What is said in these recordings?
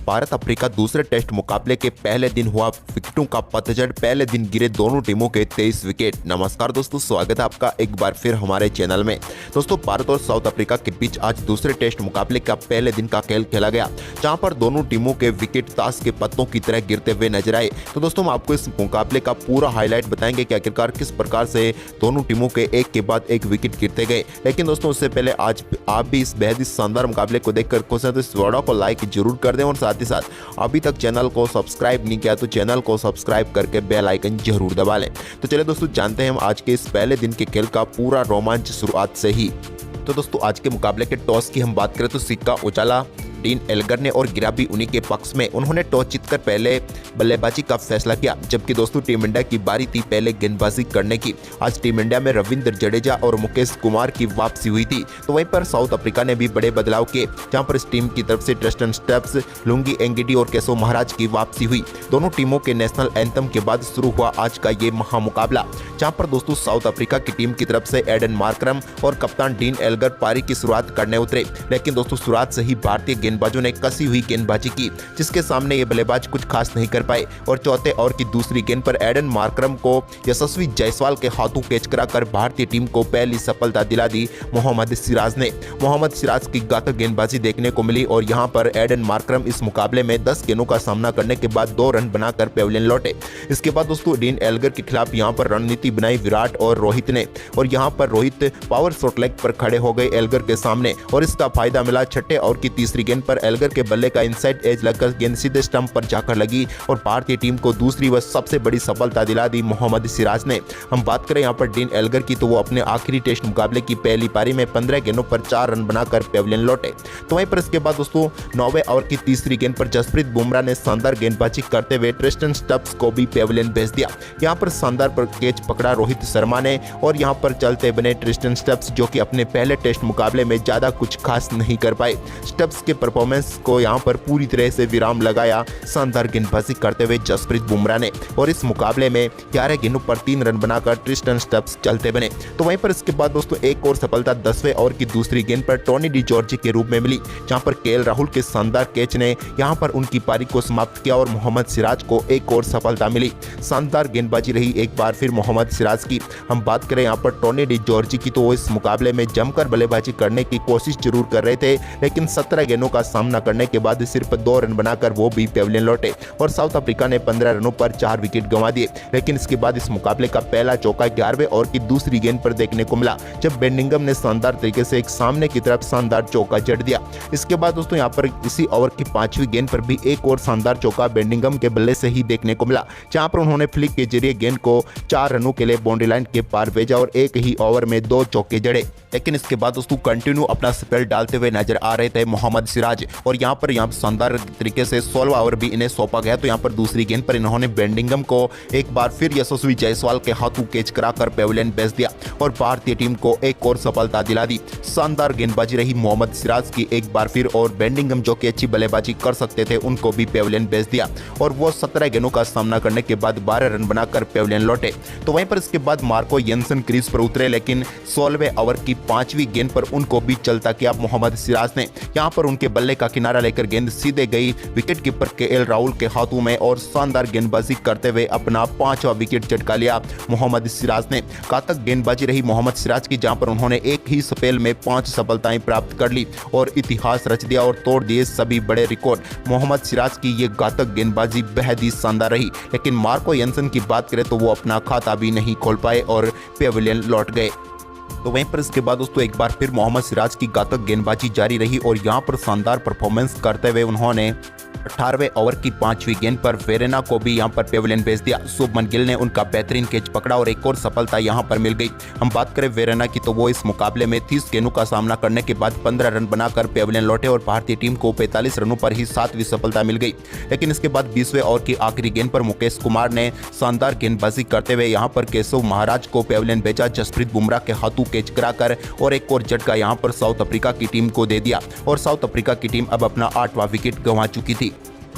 Bharat Africa दूसरे test मुकाबले के पहले दिन हुआ विकेटों का पतझड़। पहले दिन गिरे दोनों टीमों के 23 विकेट। नमस्कार दोस्तों, स्वागत है आपका एक बार फिर हमारे चैनल में। दोस्तों, भारत और साउथ अफ्रीका के बीच आज दूसरे टेस्ट मुकाबले का पहले दिन का खेल खेला गया, जहां पर दोनों टीमों के विकेट ताश के पत्तों की तरह गिरते हुए नजर आए। तो दोस्तों, हम आपको इस मुकाबले का पूरा हाईलाइट बताएंगे कि आखिरकार किस प्रकार से दोनों टीमों के एक के बाद एक विकेट गिरते गए। लेकिन दोस्तों, उससे पहले आज आप भी इस बेहद ही शानदार मुकाबले को देखकर खुश हैं तो इस वीडियो को लाइक जरूर कर दें और साथ ही साथ अभी तक चैनल को सब्सक्राइब नहीं किया तो चैनल को सब्सक्राइब करके बेल आइकन जरूर दबा लें। तो चलिए दोस्तों, जानते हैं हम आज के इस पहले दिन के खेल का पूरा रोमांच शुरुआत से ही। तो दोस्तों, आज के मुकाबले के टॉस की हम बात करें तो सिक्का उछाला डीन एल्गर ने और गिरा भी उन्हीं के पक्ष में। उन्होंने टॉस जीतकर पहले बल्लेबाजी का फैसला किया, जबकि दोस्तों टीम इंडिया की बारी थी पहले गेंदबाजी करने की। आज टीम इंडिया में रविंद्र जडेजा और मुकेश कुमार की वापसी हुई थी। तो वहीं पर साउथ अफ्रीका ने भी बड़े बदलाव किए, जहां पर इस टीम की तरफ से ट्रिस्टन स्टेप्स, लुंगी एंगिडी और केशव महाराज की वापसी हुई। दोनों टीमों के नेशनल एंथम के बाद शुरू हुआ आज का ये महामुकाबला, जहां पर दोस्तों साउथ अफ्रीका की टीम की तरफ से एडन मार्करम और कप्तान डीन एल्गर पारी की शुरुआत करने उतरे। लेकिन दोस्तों, शुरुआत से ही भारतीय गेंदबाजों ने कसी हुई गेंदबाजी की, जिसके सामने ये बल्लेबाज कुछ खास नहीं कर पाए और चौथे ओवर की दूसरी गेंद पर एडन मार्करम को यशस्वी जायसवाल के हाथों कैच कराकर भारतीय टीम को पहली सफलता दिला दी मोहम्मद सिराज ने। मोहम्मद सिराज की घातक गेंदबाजी देखने को मिली और यहां पर एडन मार्करम इस मुकाबले में 10 गेंदों का सामना करने के बाद 2 रन बनाकर पेविलियन लौटे। इसके बाद दोस्तों डीन एल्गर के खिलाफ यहां पर रणनीति बनाई विराट और रोहित ने, और यहां पर रोहित पावर शॉट लेग पर खड़े हो गए एल्गर के सामने और इसका फायदा मिला। छठे ओवर की तीसरी गेंद पर एल्गर के बल्ले का इनसाइड एज लगकर गेंद सीधे स्टंप पर जाकर लगी और भारतीय टीम को दूसरी व सबसे बड़ी सफलता दिला दी मोहम्मद सिराज ने। हम बात करें यहां पर डीन एल्गर की, तो वो अपने आखिरी टेस्ट मुकाबले की पहली पारी में 15 गेंदों पर 4 रन बनाकर पेविलियन लौटे। तो वहीं पर इसके बाद दोस्तों 9वें ओवर की तीसरी गेंद पर जसप्रीत बुमराह ने शानदार गेंदबाजी करते हुए ट्रिस्टन स्टब्स को भी पेविलियन भेज दिया। यहां पर शानदार पर कैच पकड़ा रोहित शर्मा ने और यहां पर चलते बने ट्रिस्टन स्टब्स, जो कि अपने पहले टेस्ट मुकाबले में ज्यादा कुछ खास नहीं कर पाए। स्टब्स के परफॉर्मेंस को यहां पर पूरी तरह से विराम लगाया शानदार गेंदबाजी करते हुए जसप्रीत बुमराह ने और इस मुकाबले में 11 गेंदों पर 3 रन बनाकर ट्रिस्टन स्टब्स चलते बने। तो वहीं पर इसके बाद दोस्तों एक और सफलता 10वें ओवर की दूसरी गेंद पर टोनी डी जॉर्जी के रूप में मिली, जहां पर केएल राहुल के शानदार कैच ने यहां पर उनकी पारी को समाप्त किया और मोहम्मद सिराज को एक और सफलता मिली। शानदार गेंदबाजी रही एक बार फिर मोहम्मद सिराज की। हम बात करें यहां पर टोनी डी जॉर्जी की, तो वो इस मुकाबले में जमकर बल्लेबाजी करने की कोशिश जरूर कर रहे थे, लेकिन 17 गेंदों का सामना करने के बाद सिर्फ 2 रन बनाकर वो भी पेविलियन लौटे और साउथ अफ्रीका ने 15 रनों पर 4 विकेट गंवा दिए। लेकिन इसके बाद इस मुकाबले का पहला चौका 11वें ओवर की दूसरी गेंद पर देखने को मिला, जब बेनिंगम ने शानदार तरीके से एक सामने की तरफ शानदार चौका जड़ दिया। इसके बाद दोस्तों यहाँ पर इसी ओवर की 5वीं गेंद पर भी एक और शानदार चौका बेनिंगम के बल्ले से ही देखने को मिला, जहां पर उन्होंने फ्लिक के जरिए गेंद को 4 रनों के लिए बाउंड्री लाइन के पार भेजा और एक ही ओवर में 2 चौके जड़े। लेकिन इसके बाद दोस्तों कंटिन्यू अपना स्पेल डालते हुए नजर आ रहे थे मोहम्मद सिराज और यहाँ पर शानदार तरीके से 16वां ओवर भी इन्हें सौंपा गया। तो यहाँ पर दूसरी गेंद पर इन्होंने बेनिंगम को एक बार फिर यशस्वी जायसवाल के हाथों कैच कराकर पेविलियन भेज दिया और भारतीय टीम को एक और सफलता दिला दी। शानदार गेंदबाजी रही मोहम्मद सिराज की एक बार फिर और बेनिंगम जो कि अच्छी बल्लेबाजी कर सकते थे उनको भी पेविलियन भेज दिया और वो 17 गेंदों का सामना करने के बाद 12 रन बनाकर पेविलियन लौटे। तो वहीं पर इसके बाद मार्को येंसन क्रीज पर उतरे, लेकिन 16वें ओवर की 5वीं गेंद पर उनको भी चलता किया मोहम्मद सिराज ने। यहां पर उनके बल्ले का किनारा लेकर गेंद सीधे गई विकेटकीपर केएल राहुल के हाथों में और शानदार गेंदबाजी करते हुए अपना 5वां विकेट चटका लिया मोहम्मद सिराज ने। घातक गेंदबाजी रही मोहम्मद सिराज की, जहां पर उन्होंने एक ही स्पेल में 5 सफलताएं प्राप्त कर ली और इतिहास रच दिया और तोड़ दिए सभी बड़े रिकॉर्ड। मोहम्मद सिराज की ये घातक गेंदबाजी बेहद ही शानदार रही, लेकिन मार्को येंसन की बात करें तो वो अपना खाता भी नहीं खोल पाए और पेविलियन लौट गए। तो वहीं पर इसके बाद दोस्तों एक बार फिर मोहम्मद सिराज की घातक गेंदबाजी जारी रही और यहां पर शानदार परफॉर्मेंस करते हुए उन्होंने 18वें ओवर की 5वीं गेंद पर वेरेना को भी यहां पर पेविलियन भेज दिया। शुभमन गिल ने उनका बेहतरीन कैच पकड़ा और एक और सफलता यहां पर मिल गई। हम बात करें वेरेना की, तो वो इस मुकाबले में 30 गेंदों का सामना करने के बाद 15 रन बनाकर पेविलियन लौटे और भारतीय टीम को 45 रनों पर ही 7वीं सफलता मिल गई। लेकिन इसके बाद 20वें ओवर की आखिरी गेंद पर मुकेश कुमार ने शानदार गेंदबाजी करते हुए यहां पर केशव महाराज को पेविलियन भेजा, जसप्रीत बुमराह के हाथों कैच कराकर और एक और झटका यहां पर साउथ अफ्रीका की टीम को दे दिया और साउथ अफ्रीका की टीम अब अपना 8वां विकेट गंवा चुकी थी।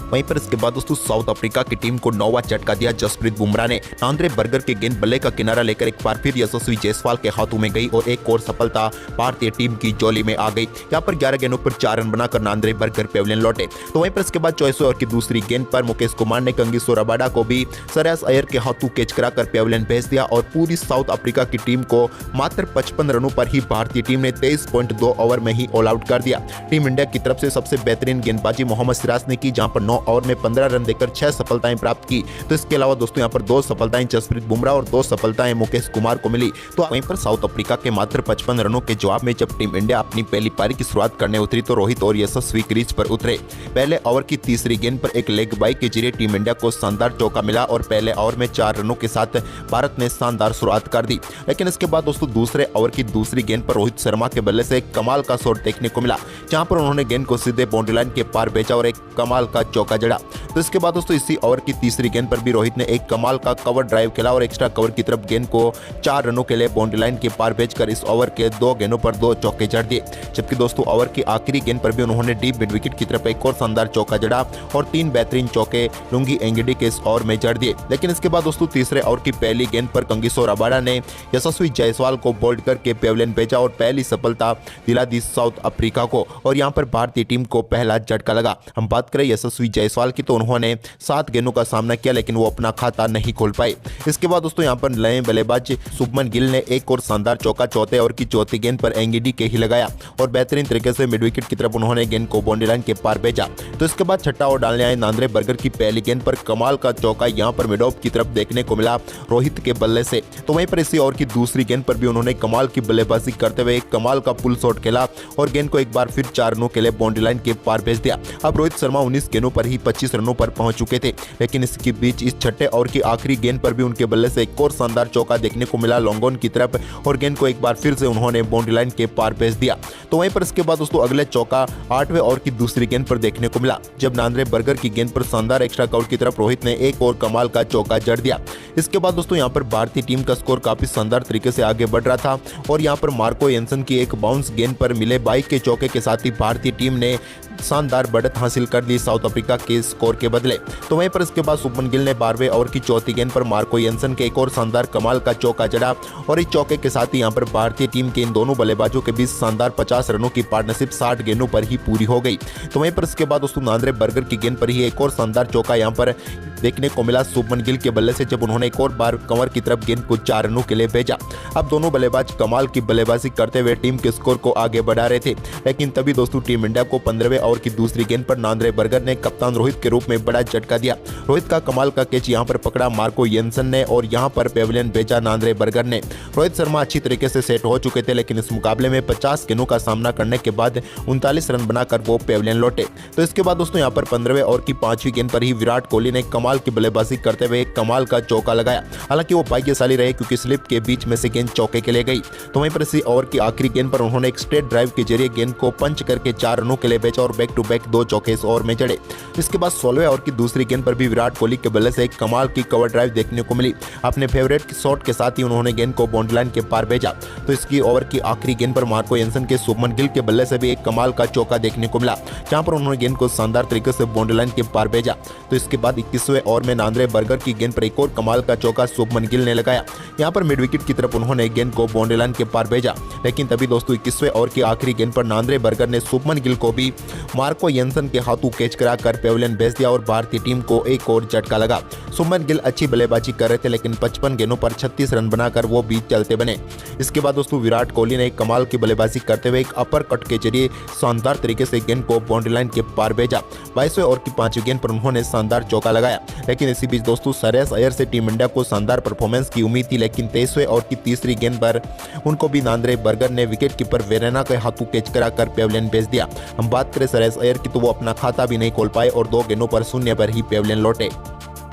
वहीं पर इसके बाद दोस्तों साउथ अफ्रीका की टीम को 9वां झटका दिया जसप्रीत बुमराह ने। आंद्रे बर्गर के गेंद बल्ले का किनारा लेकर एक बार फिर यशस्वी जायसवाल के हाथों में गई और एक और सफलता भारतीय टीम की झोली में आ गई। यहाँ पर 11 गेंदों पर 4 रन बनाकर आंद्रे बर्गर पेविलियन लौटे। तो वहीं पर इसके बाद 24वें ओवर की दूसरी गेंद पर मुकेश कुमार ने कंगिसो रबाडा को भी श्रेयस अय्यर के हाथों कैच कराकर पेविलियन भेज दिया और पूरी साउथ अफ्रीका की टीम को मात्र 55 रनों पर ही भारतीय टीम ने 23.2 ओवर में ही ऑल आउट कर दिया। टीम इंडिया की तरफ से सबसे बेहतरीन गेंदबाजी मोहम्मद सिराज ने की, जहां पर 9 ओवर में 15 रन देकर 6 सफलताएं प्राप्त की। तो इसके अलावा दोस्तों यहाँ पर 2 सफलताएं जसप्रीत बुमराह और 2 सफलताएं मुकेश कुमार को मिली। तो वहीं पर साउथ अफ्रीका के मात्र 55 रनों के जवाब में जब टीम इंडिया अपनी पहली पारी की शुरुआत करने उतरी तो रोहित और यशस्वी क्रीज पर उतरे। पहले ओवर की तीसरी गेंद पर एक लेग बाई के जरिए टीम इंडिया को शानदार चौका मिला और पहले ओवर में 4 रनों के साथ भारत ने शानदार शुरुआत कर दी। लेकिन इसके बाद दोस्तों दूसरे ओवर की दूसरी गेंद पर रोहित शर्मा के बल्ले से एक कमाल का शॉट देखने को मिला, जहां पर उन्होंने गेंद को सीधे बाउंड्री लाइन के पार भेजा और एक कमाल का चौका जड़ा। तो इसके बाद दोस्तों इसी ओवर की तीसरी गेंद पर भी रोहित ने एक कमाल का कवर ड्राइव खेला और एक्स्ट्रा कवर की तरफ गेंद को 4 रनों के लिए बाउंड्री लाइन के पार भेजकर इस ओवर के 2 गेंदों पर 2 चौके जड़ दिए। जबकि दोस्तों ओवर की आखिरी गेंद पर भी उन्होंने डीप मिड विकेट की तरफ एक और शानदार चौका जड़ा और 3 बेहतरीन चौके लुंगी एंगिडी के इस ओवर में जड़ दिए। लेकिन इसके बाद दोस्तों तीसरे ओवर की पहली गेंद पर कंगिसो रबाडा ने यशस्वी जायसवाल को बोल्ड करके पेविलियन भेजा और पहली सफलता दिला दी साउथ अफ्रीका को और यहां पर भारतीय टीम को पहला झटका लगा। हम बात करें यशस्वी जायसवाल की तो उन्होंने 7 गेंदों का सामना किया लेकिन वो अपना खाता नहीं खोल पाए। इसके बाद दोस्तों यहां पर नए बल्लेबाज शुभमन गिल ने एक और शानदार चौका चौथे ओवर की चौथी गेंद पर एंगिडी के ही लगाया और बेहतरीन तरीके से मिड विकेट की तरफ उन्होंने गेंद को बाउंड्री लाइन के पार भेजा। तो इसके बाद छठा ओवर डालने आए आंद्रे बर्गर की पहली गेंद पर कमाल का चौका यहां पर मिड ऑफ की तरफ देखने को मिला रोहित के बल्ले से। तो वहीं पर इसी ओवर की दूसरी गेंद पर भी उन्होंने कमाल की बल्लेबाजी करते हुए एक कमाल का पुल शॉट खेला और गेंद को एक बार फिर 4 रनों के लिए बाउंड्री लाइन के पार भेज दिया। अब रोहित शर्मा 19 गेंदों पर ही 25 रनों पर पहुंच चुके थे, लेकिन इसके बीच इस छठे ओवर की आखिरी गेंद पर भी उनके बल्ले से एक और शानदार चौका देखने को मिला लॉन्ग ऑन की तरफ और गेंद को एक बार फिर से उन्होंने बाउंड्री लाइन के पार भेज दिया। तो वहीं पर इसके बाद दोस्तों अगले चौका 8वें ओवर की दूसरी गेंद पर देखने को मिला जब आंद्रे बर्गर की गेंद पर शानदार एक्स्ट्रा कवर की तरफ रोहित ने एक और कमाल का चौका जड़ दिया। इसके बाद दोस्तों यहां पर भारतीय टीम का स्कोर काफी शानदार तरीके से आगे बढ़ रहा था और यहां पर मार्को येंसन की एक बाउंस गेंद पर मिले बाइक के चौके के साथ ही भारतीय टीम ने शानदार बढ़त हासिल कर ली साउथ अफ्रीका के स्कोर के बदले। तो वहीं पर इसके बाद शुभमन गिल ने 12वें ओवर की चौथी गेंद पर मार्को येंसन के एक और शानदार कमाल का चौका जड़ा और इस चौके के साथ ही यहां पर भारतीय टीम के इन दोनों बल्लेबाजों के बीच शानदार 50 रनों की पार्टनरशिप 60 गेंदों पर ही पूरी हो गई। तो वहीं पर इसके बाद दोस्तों आंद्रे बर्गर की गेंद पर ही एक और शानदार चौका यहां पर देखने को मिला शुभमन गिल के बल्ले से जब उन्होंने एक और बार कवर की तरफ गेंद को 4 रनों के लिए भेजा। अब दोनों बल्लेबाज कमाल की बल्लेबाजी करते हुए टीम के स्कोर को आगे बढ़ा रहे थे, लेकिन तभी दोस्तों टीम इंडिया को 15वें ओवर की दूसरी गेंद पर आंद्रे बर्गर ने कप्तान रोहित के रूप में बड़ा झटका दिया। रोहित का कमाल का कैच यहां पर पकड़ा मार्को येंसन ने और यहां पर पेविलियन भेजा आंद्रे बर्गर ने। रोहित शर्मा अच्छी तरीके से सेट हो चुके थे, लेकिन इस मुकाबले में 50 गेंदों का सामना करने के बाद 39 रन बनाकर वो पेविलियन लौटे। तो इसके बाद दोस्तों यहां पर 15वें ओवर की 5वीं गेंद पर ही विराट कोहली ने कमाल की बल्लेबाजी करते हुए एक कमाल का चौका लगाया। हालांकि वो भाग्यशाली रहे क्योंकि स्लिप के बीच में से गेंद चौके के लिए गई। तो वहीं पर इसी ओवर की आखिरी गेंद पर उन्होंने एक स्ट्रेट ड्राइव के जरिए गेंद को पंच करके 4 रनों के लिए भेजा और बैक टू बैक 2 चौके इस ओवर में जड़े। इसके बाद 16वें ओवर की दूसरी गेंद पर भी विराट कोहली के बल्ले से एक कमाल की कवर ड्राइव देखने को मिली। अपने फेवरेट शॉट के साथ ही उन्होंने गेंद को बाउंड्री लाइन के पार भेजा। तो इसकी ओवर की आखिरी गेंद पर मार्को येंसन के शुभमन गिल के बल्ले से भी एक कमाल का चौका देखने को मिला, जहां पर उन्होंने गेंद को शानदार तरीके से बाउंड्री लाइन के पार भेजा। तो इसके बाद 21वें ओवर में आंद्रे बर्गर की गेंद पर एक और कमाल का चौका शुभमन गिल ने लगाया। यहां पर मिड विकेट की तरफ उन्होंने गेंद को बाउंड्री लाइन के पार भेजा, लेकिन तभी दोस्तों 21वें ओवर की आखिरी गेंद पर आंद्रे बर्गर ने शुभमन गिल को भी मार्को येंसन के हाथों कैच कराकर पेविलियन भेज दिया और भारतीय टीम को एक और झटका लगा। शुभमन गिल अच्छी बल्लेबाजी कर रहे थे, लेकिन 55 गेंदों पर 36 रन बनाकर वो बीच चलते बने। इसके बाद दोस्तों विराट कोहली ने एक कमाल की बल्लेबाजी करते हुए एक अपर कट के जरिए शानदार तरीके से गेंद को बाउंड्री लाइन के पार भेजा। 22वें ओवर की 5वीं गेंद पर उन्होंने शानदार चौका लगाया, लेकिन इसी बीच दोस्तों श्रेयस अय्यर से टीम इंडिया को शानदार परफॉर्मेंस की उम्मीद थी, लेकिन 23वें ओवर की तीसरी गेंद पर उनको भी आंद्रे बर्गर ने विकेट कीपर वेरेना के हाथों कैच कराकर पेविलियन भेज दिया। हम बात करें श्रेयस अय्यर की तो वो अपना खाता भी नहीं खोल पाए और 2 गेंदों पर 0 पर ही पेविलियन लौटे।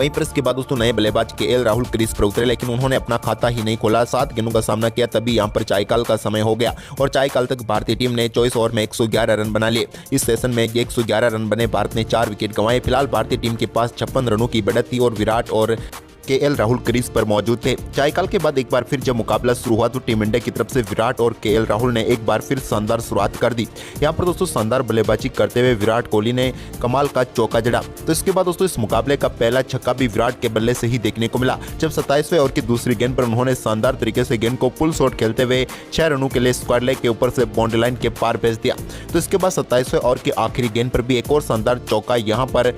वहीं पर इसके बाद दोस्तों नए बल्लेबाज केएल राहुल क्रीज पर उतरे, लेकिन उन्होंने अपना खाता ही नहीं खोला। 7 गेंदों का सामना किया, तभी यहां पर चायकाल का समय हो गया और चायकाल तक भारतीय टीम ने 24 ओवर में 111 रन बना लिए। इस सेशन में 111 रन बने, भारत ने 4 विकेट गंवाए। फिलहाल भारतीय टीम के पास 56 रनों की बढ़त थी और विराट और केएल राहुल क्रीज पर मौजूद थे। चायकाल के बाद एक बार फिर जब मुकाबला शुरू हुआ तो टीम इंडिया की तरफ से विराट और केएल राहुल ने एक बार फिर शानदार शुरुआत कर दी। यहाँ पर दोस्तों शानदार बल्लेबाजी करते हुए विराट कोहली ने कमाल का चौका जड़ा। तो इसके बाद दोस्तों इस मुकाबले का पहला छक्का भी विराट के बल्ले से ही देखने को मिला, जब 27वें ओवर की दूसरी गेंद पर उन्होंने शानदार तरीके से गेंद को पुल शॉट खेलते हुए 6 रनों के लिए स्क्वायर लेग के ऊपर से बाउंड्री लाइन के पार भेज दिया। तो इसके बाद 27वें ओवर की आखिरी गेंद पर भी एक और शानदार चौका यहाँ पर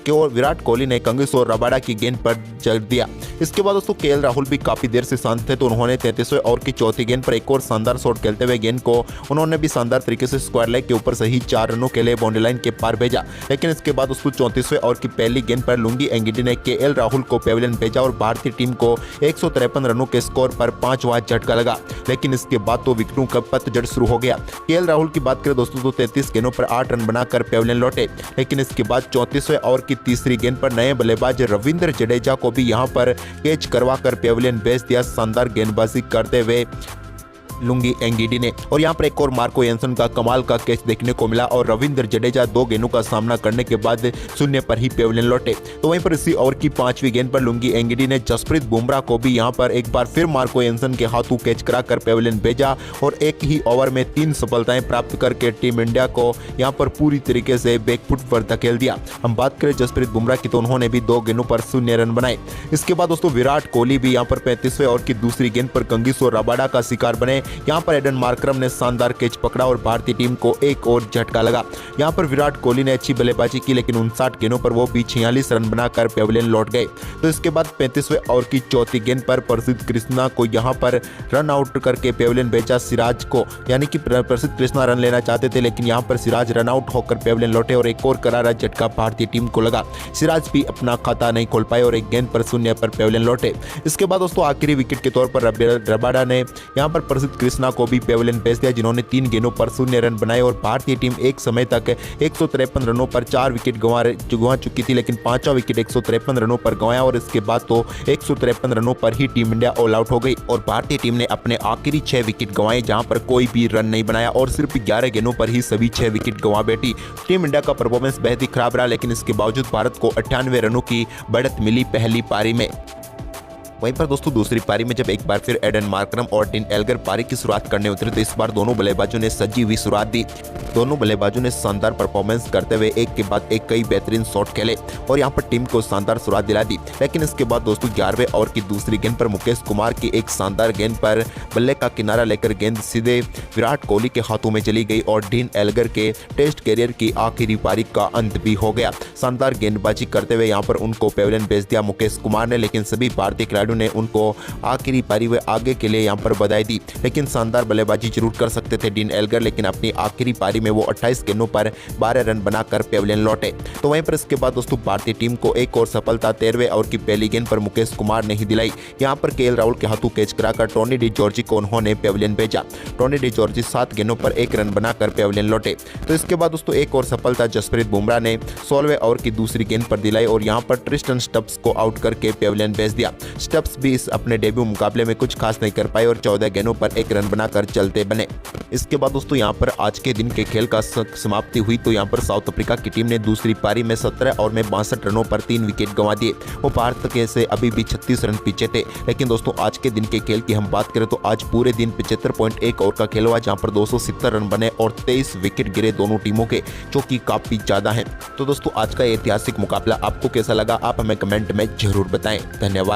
विराट कोहली ने कंगिसो रबाडा की गेंद पर जड़ दिया। इसके बाद दोस्तों केएल राहुल भी काफी देर से शांत थे, तो उन्होंने 33वें ओवर की चौथी गेंद पर एक और शानदार शॉट खेलते हुए गेंद को उन्होंने भी शानदार तरीके से स्क्वायर लेग के ऊपर सही 4 रनों के लिए बाउंड्री लाइन के पार भेजा। लेकिन इसके बाद दोस्तों 34वें ओवर की पहली गेंद पर लुंगी एंगिडी ने केएल राहुल को पेविलियन भेजा और भारतीय टीम को 153 रनों के स्कोर पर 5वां झटका लगा। लेकिन इसके बाद तो विकेटों का पतझड़ शुरू हो गया। केएल राहुल की बात करें दोस्तों तो 33 गेंदों पर 8 रन बनाकर पेविलियन लौटे। लेकिन इसके बाद 34वें ओवर की तीसरी गेंद पर नए बल्लेबाज रविंद्र जडेजा को भी यहां पर कैच करवाकर पेविलियन भेज दिया शानदार गेंदबाजी करते हुए लुंगी एंगिडी ने। और यहां पर एक और मार्को एंसन का कमाल का कैच देखने को मिला और रविंद्र जडेजा 2 गेंदों का सामना करने के बाद शून्य पर ही पेविलियन लौटे। तो वहीं पर इसी ओवर की 5वीं गेंद पर लुंगी एंगिडी ने जसप्रीत बुमराह को भी यहां पर एक बार फिर मार्को एंसन के हाथों कैच कराकर पेविलियन भेजा और एक ही ओवर में 3 सफलताएं प्राप्त करके टीम इंडिया को यहां पर पूरी तरीके से बैकफुट पर धकेल दिया। हम बात करें जसप्रीत बुमराह की तो उन्होंने भी 2 गेंदों पर 0 रन बनाए। इसके बाद दोस्तों विराट कोहली भी यहां पर 35वें ओवर की दूसरी गेंद पर कंगिसो रबाडा का शिकार बने। यहां पर एडन मार्करम ने शानदार कैच पकड़ा और भारतीय टीम को एक और झटका लगा। यहां पर विराट कोहली ने अच्छी बल्लेबाजी की, लेकिन 59 गेंदों पर वो भी 46 रन बनाकर पेविलियन लौट गए। तो इसके बाद 35वें ओवर की चौथी गेंद पर प्रसिद्ध कृष्णा को यहां पर रन आउट करके पेविलियन भेजा सिराज को, यानी कि प्रसिद्ध कृष्णा रन लेना चाहते थे, लेकिन यहां पर सिराज रन आउट होकर पेविलियन लौटे और एक और करारा झटका भारतीय टीम को लगा। सिराज भी अपना खाता नहीं खोल पाए और एक गेंद पर 0 पर पेविलियन लौटे। इसके बाद दोस्तों आखिरी विकेट के तौर पर रबाडा ने यहां पर प्रसिद्ध कृष्णा को भी पेविलियन भेज दिया, जिन्होंने 3 गेंदों पर 0 रन बनाए और भारतीय टीम एक समय तक 153 रनों पर 4 विकेट गंवा चुकी थी, लेकिन 5वां विकेट 153 रनों पर गंवाया और इसके बाद तो 153 रनों पर ही टीम इंडिया ऑल आउट हो गई और भारतीय टीम ने अपने आखिरी 6 विकेट गंवाए, जहां पर कोई भी रन नहीं बनाया और सिर्फ 11 गेंदों पर ही सभी 6 विकेट गंवा बैठी। टीम इंडिया का परफॉर्मेंस बेहद ही खराब रहा, लेकिन इसके बावजूद भारत को 98 रनों की बढ़त मिली पहली पारी में। वहीं पर दोस्तों दूसरी पारी में जब एक बार फिर एडन मार्करम और डिन एल्गर पारी की शुरुआत करने उतरे तो इस बार दोनों बल्लेबाजों ने सजी हुई शुरुआत दी। दोनों बल्लेबाजों ने शानदार परफॉर्मेंस करते हुए एक के बाद एक कई बेहतरीन शॉट खेले और यहां पर टीम को शानदार शुरुआत दिला दी। लेकिन इसके बाद दोस्तों 11वें ओवर की दूसरी गेंद पर मुकेश कुमार की एक शानदार गेंद पर बल्ले का किनारा लेकर गेंद सीधे विराट कोहली के हाथों में चली गई और डिन एल्गर के टेस्ट कैरियर की आखिरी पारी का अंत भी हो गया। शानदार गेंदबाजी करते हुए यहां पर उनको पेविलियन भेज दिया मुकेश कुमार ने, लेकिन सभी भारतीय खिलाड़ियों ने उनको आखिरी पारी व आगे के लिए यहां पर बधाई दी। लेकिन शानदार बल्लेबाजी जरूर कर सकते थे डिन एल्गर, लेकिन अपनी आखिरी पारी में वो 28 गेंदों पर 12 रन बनाकर पेविलियन लौटे। तो वहीं पर इसके बाद दोस्तों भारतीय टीम को एक और सफलता 13वें ओवर की पहली गेंद पर मुकेश कुमार ने ही दिलाई। यहां पर केएल राहुल के हाथों कैच कराकर टोनी डी जॉर्जी को उन्होंने पेविलियन भेजा। टोनी डी जॉर्जी 7 गेंदों पर 1 रन बनाकर पेविलियन लौटे। तो इसके बाद दोस्तों एक और सफलता जसप्रीत बुमराह ने 16वें ओवर की दूसरी गेंद पर दिलाई और यहां पर ट्रिस्टन स्टब्स को आउट करके पेविलियन भेज दिया। स्टब्स भी इस अपने डेब्यू मुकाबले में कुछ खास नहीं कर पाए और 14 गेंदों पर 1 रन बनाकर चलते बने। इसके बाद दोस्तों यहां पर आज के दिन के खेल का समाप्ति हुई तो यहां पर साउथ अफ्रीका की टीम ने दूसरी पारी में 17 ओवर में 62 रनों पर 3 विकेट गंवा दिए। वो भारत के से अभी भी 36 रन पीछे थे। लेकिन दोस्तों आज के दिन के खेल की हम बात करें तो आज पूरे दिन 75.1 ओवर का खेल हुआ, जहां पर 270 रन बने और 23 विकेट गिरे दोनों टीमों के, जो कि काफी ज्यादा है। तो दोस्तों आज का ऐतिहासिक मुकाबला आपको कैसा लगा, आप हमें कमेंट में जरूर बताएं। धन्यवाद।